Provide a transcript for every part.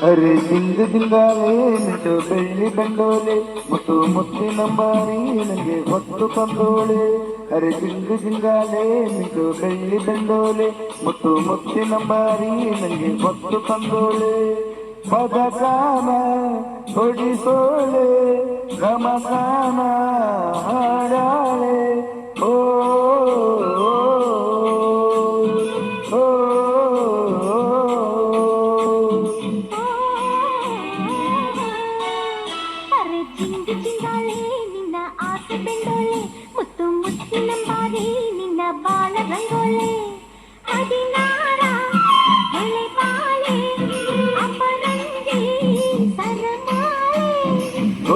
ಅರೆ ಜಿಂಗ ಜಿಂಗಾಲೆ ಮಿಂಟು ಬೆಳ್ಳಿ ಬಂಡೋಲೆ ಮುತ್ತು ಮುತ್ತಿನಂಬಾರಿ ನನಗೆ ಹೊತ್ತು ತಂದೋಳೆ. ಅರೆ ಜಿಂಗ ಜಿಂಗಾಲೆ ಮಿಂಟು ಬೆಳ್ಳಿ ಬಂಡೋಲೆ ಮುತ್ತು ಮುತ್ತಿನಂಬಾರಿ ನನಗೆ ಹೊತ್ತು ತಂದೋಳೆ. ಪದಕಾನ ಹೊಡಿಸೋಳೆ ಗಮಕಾನ ಹಾಡಾಳೆ. ಓ ಜಿಂಗು ಜಿಂಗಾಳೆ ನಿನ್ನ ಆಸೆ ಬೆಂಡೋಳೆ ಮುತ್ತು ಮುತ್ತಿನಂಬಾರಿ ನಿನ್ನ ಬಾಳ ರಂಗೋಳೆ. ಹದಿನಾರ ಎಳೆ ಬಾಳೆ ಅಪರಂಜಿ ಸರಮಾಳೆ.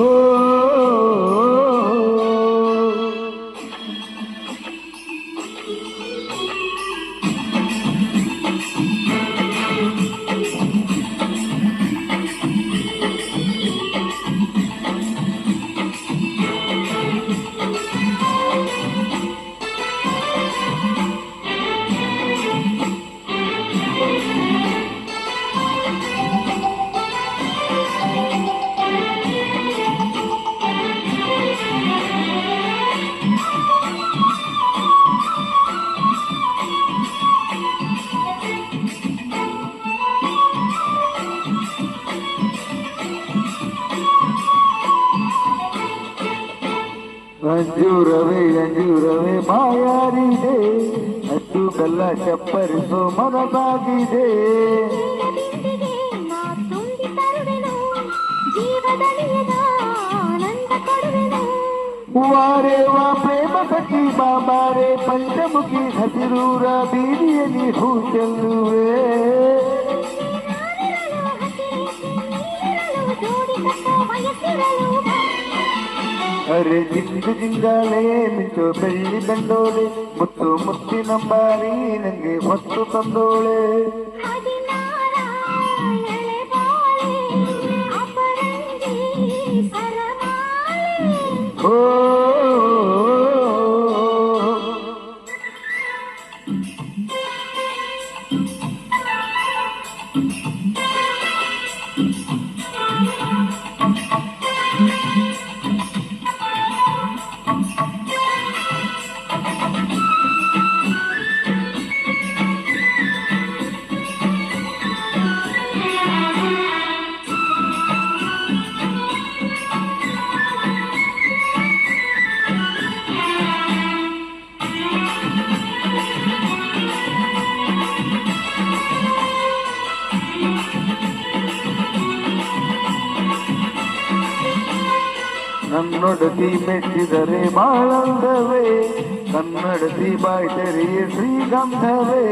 ಓ ಅಂಜೂರವೇ ಬಾಯಾರಿದೆ, ಅಷ್ಟು ಬೆಲ್ಲ ಚಪ್ಪರಿಸೋ ಮನದಾಗಿದೆ. ವಾರೇ ವಾ ಪ್ರೇಮ ಸಖಿ ಬಾಬಾರೆ ಪಂಚಮುಖಿ ಹಸಿರೂರ ಬೀದಿಯಲ್ಲಿ ಹೂ ಚೆಲ್ಲುವೆ. ಅರೆ ಜಿಂಗು ಜಿಂಗಾಳೆ ಮಿಂಚು ಬೆಳ್ಳಿ ಬಂಡೋಳೆ ಮುತ್ತು ಮುತ್ತಿನಂಬಾರಿ ನಂಗೆ ಹೊತ್ತು ತಂದೋಳೆ. ಓ ನನ್ನೊಡತಿ ಮೆಚ್ಚಿದರೆ ಬಾಳಂದವೇ, ಕನ್ನಡತಿ ಬಾಯ್ತರಿಯೇ ಶ್ರೀಗಂಧವೇ.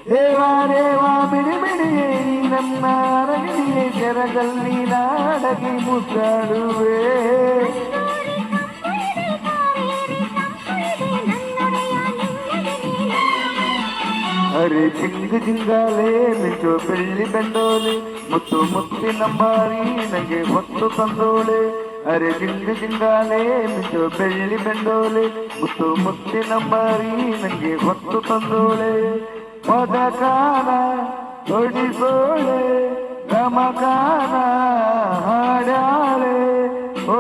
ದೇವಾ ದೇವಾ ಬಿಡಿ ಬಿಡಿಯೇ ನನ್ನ ಅರಗಿಯೇ ಕೆರಗಲ್ಲಿ ನಾಡಗಿ ಮುದ್ದಾಡುವೆ. ಅರೆ ಜಿಂಗು ಜಿಂಗಾಲೆ ಮಿಂಚು ಬೆಳ್ಳಿ ಬಂಡೋಲೆ ಮುತ್ತು ಮುತ್ತಿನಂಬಾರಿ ನನಗೆ ಹೊತ್ತು ತಂದೋಳೆ. ಅರೆ ಜಿಂಗು ಜಿಂಗಾಲೆ ಮಿಂಚು ಬೆಳ್ಳಿ ಬಂಡೋಲೆ ಮುತ್ತು ಮುತ್ತಿನಂಬಾರಿ ನನಗೆ ಹೊತ್ತು ತಂದೋಳೆ. ಪದಕಾನ ಹೊಡಿಸೋಳೆ ಗಮಕಾನ ಹಾಡಾಳೆ. ಓ